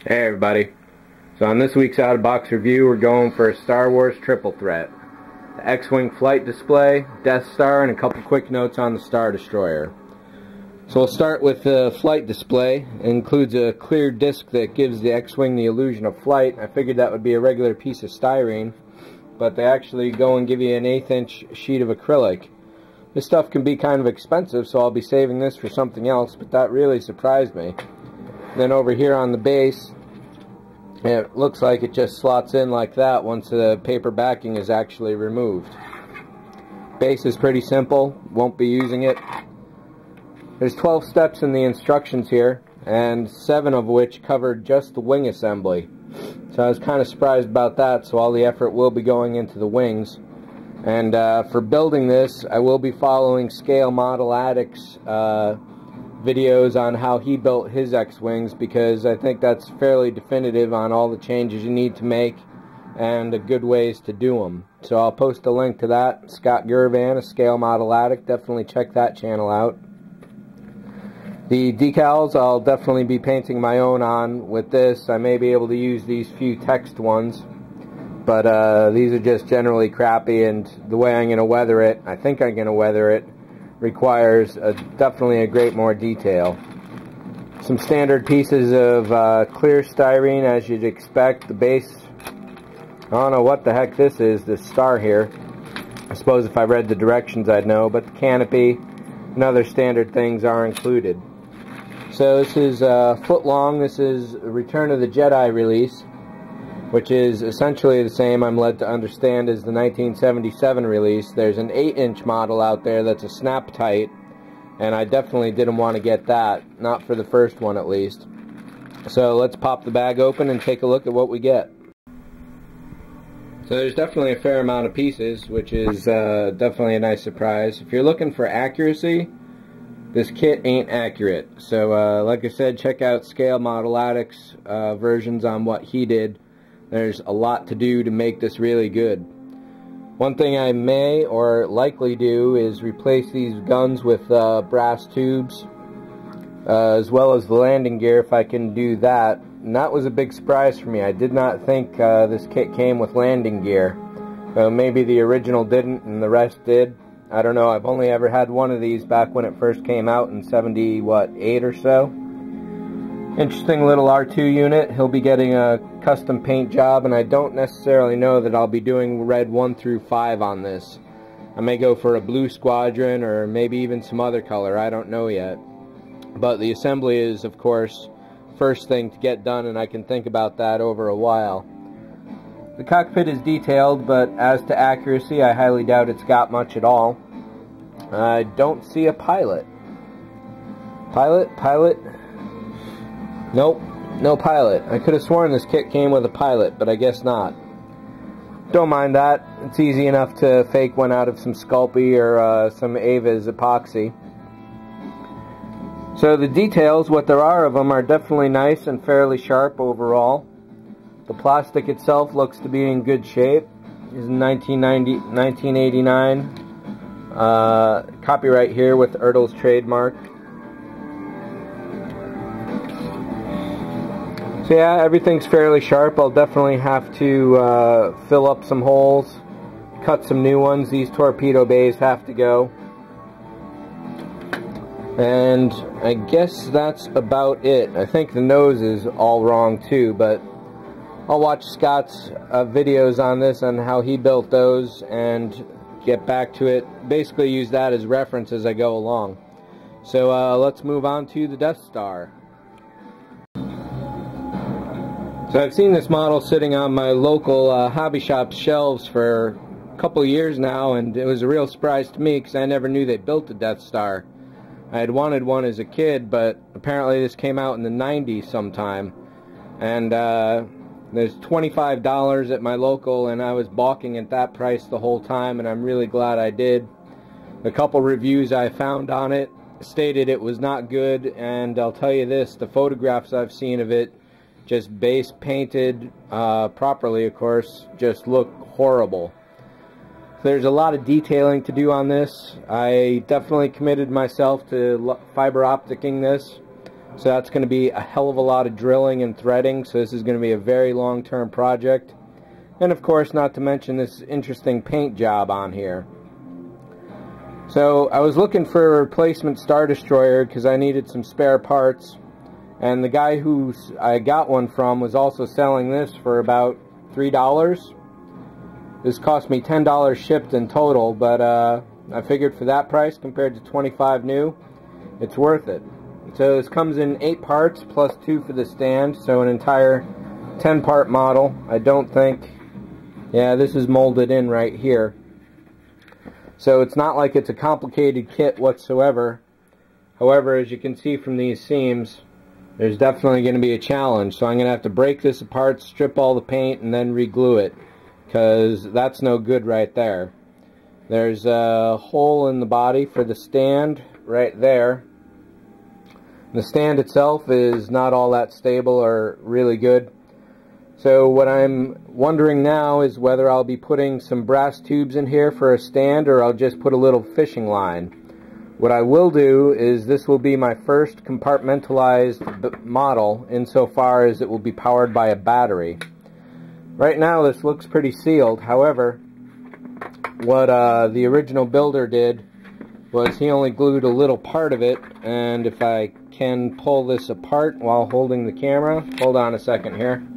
Hey everybody, so on this week's Out of Box review we're going for a Star Wars triple threat. The X-Wing flight display, Death Star, and a couple quick notes on the Star Destroyer. So we'll start with the flight display. It includes a clear disc that gives the X-Wing the illusion of flight. I figured that would be a regular piece of styrene, but they actually go and give you an 1/8 inch sheet of acrylic. This stuff can be kind of expensive, so I'll be saving this for something else, but that really surprised me. Then over here on the base, it looks like it just slots in like that once the paper backing is actually removed. Base is pretty simple, won't be using it. There's 12 steps in the instructions here, and 7 of which covered just the wing assembly. So I was kind of surprised about that, so all the effort will be going into the wings. And for building this, I will be following Scale Model Addict's videos on how he built his X-Wings, because I think that's fairly definitive on all the changes you need to make and the good ways to do them. So I'll post a link to that. Scott Gervan, a Scale Model Addict, definitely check that channel out. The decals I'll definitely be painting my own on with this. I may be able to use these few text ones, but these are just generally crappy, and the way I'm going to weather it, I think I'm going to weather it, requires definitely a great more detail. Some standard pieces of clear styrene, as you'd expect. The base, I don't know what the heck this is, this star here. I suppose if I read the directions I'd know, but the canopy and other standard things are included. So this is a foot long. This is Return of the Jedi release, which is essentially the same, I'm led to understand, as the 1977 release. There's an 8-inch model out there that's a snap tight, and I definitely didn't want to get that, not for the first one at least. So let's pop the bag open and take a look at what we get. So there's definitely a fair amount of pieces, which is definitely a nice surprise. If you're looking for accuracy, this kit ain't accurate. So like I said, check out Scale Model Addict's versions on what he did. There's a lot to do to make this really good. One thing I may or likely do is replace these guns with brass tubes, as well as the landing gear if I can do that. And that was a big surprise for me. I did not think this kit came with landing gear. Maybe the original didn't and the rest did. I don't know. I've only ever had one of these back when it first came out in 78 or so. Interesting little R2 unit. He'll be getting a custom paint job, and I don't necessarily know that I'll be doing red 1 through 5 on this. I may go for a blue squadron or maybe even some other color. I don't know yet. But the assembly is, of course, first thing to get done, and I can think about that over a while. The cockpit is detailed, but as to accuracy, I highly doubt it's got much at all. I don't see a pilot. Pilot? Nope, no pilot. I could have sworn this kit came with a pilot, but I guess not. Don't mind that. It's easy enough to fake one out of some Sculpey or some Ava's epoxy. So the details, what there are of them, are definitely nice and fairly sharp overall. The plastic itself looks to be in good shape. This is 1989. Copyright here with ERTL's trademark. So yeah, everything's fairly sharp. I'll definitely have to fill up some holes, cut some new ones. These torpedo bays have to go. And I guess that's about it. I think the nose is all wrong too, but I'll watch Scott's videos on this and how he built those and get back to it. Basically use that as reference as I go along. So let's move on to the Death Star. So I've seen this model sitting on my local hobby shop shelves for a couple years now, and it was a real surprise to me because I never knew they built a Death Star. I had wanted one as a kid, but apparently this came out in the 90s sometime. And there's $25 at my local, and I was balking at that price the whole time, and I'm really glad I did. A couple reviews I found on it stated it was not good, and I'll tell you this, the photographs I've seen of it, just base painted properly, of course, just look horrible. There's a lot of detailing to do on this. I definitely committed myself to fiber opticing this. So that's going to be a hell of a lot of drilling and threading, so this is going to be a very long-term project. And of course, not to mention this interesting paint job on here. So I was looking for a replacement Star Destroyer because I needed some spare parts, and the guy who I got one from was also selling this for about $3. This cost me $10 shipped in total, but I figured for that price compared to $25 new, it's worth it. So this comes in 8 parts plus 2 for the stand, so an entire 10-part model. I don't think, yeah, this is molded in right here. So it's not like it's a complicated kit whatsoever. However, as you can see from these seams, there's definitely going to be a challenge. So I'm going to have to break this apart, strip all the paint, and then re-glue it, because that's no good right there. There's a hole in the body for the stand right there. The stand itself is not all that stable or really good. So what I'm wondering now is whether I'll be putting some brass tubes in here for a stand, or I'll just put a little fishing line. What I will do is this will be my first compartmentalized model insofar as it will be powered by a battery. Right now this looks pretty sealed. However, what the original builder did was he only glued a little part of it, and if I can pull this apart while holding the camera, hold on a second here.